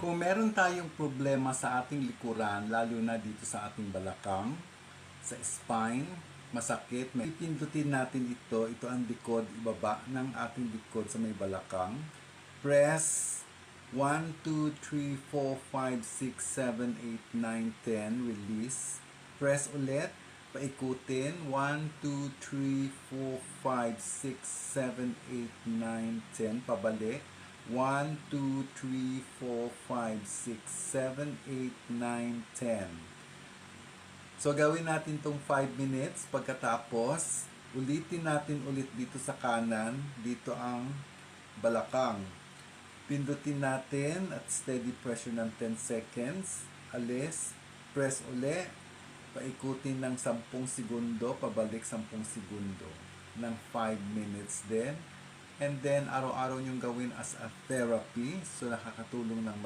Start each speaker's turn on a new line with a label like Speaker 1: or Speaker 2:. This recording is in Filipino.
Speaker 1: Kung meron tayong problema sa ating likuran, lalo na dito sa ating balakang, sa spine, masakit, may pipindutin natin ito. Ito ang likod, ibaba ng ating likod sa may balakang. Press 1, 2, 3, 4, 5, 6, 7, 8, 9, 10. Release. Press ulit. Paikutin. 1, 2, 3, 4, 5, 6, 7, 8, 9, 10. Pabalik. 1, 2, 3, 4, 5, 6, 7, 8, 9, 10. So, gawin natin itong 5 minutes. Pagkatapos, ulitin natin ulit dito sa kanan. Dito ang balakang. Pindutin natin at steady pressure ng 10 seconds. Alis. Press uli. Paikutin ng 10 segundo. Pabalik 10 segundo. Ng 5 minutes din. And then, araw-araw niyong gawin as a therapy. So, nakakatulong ng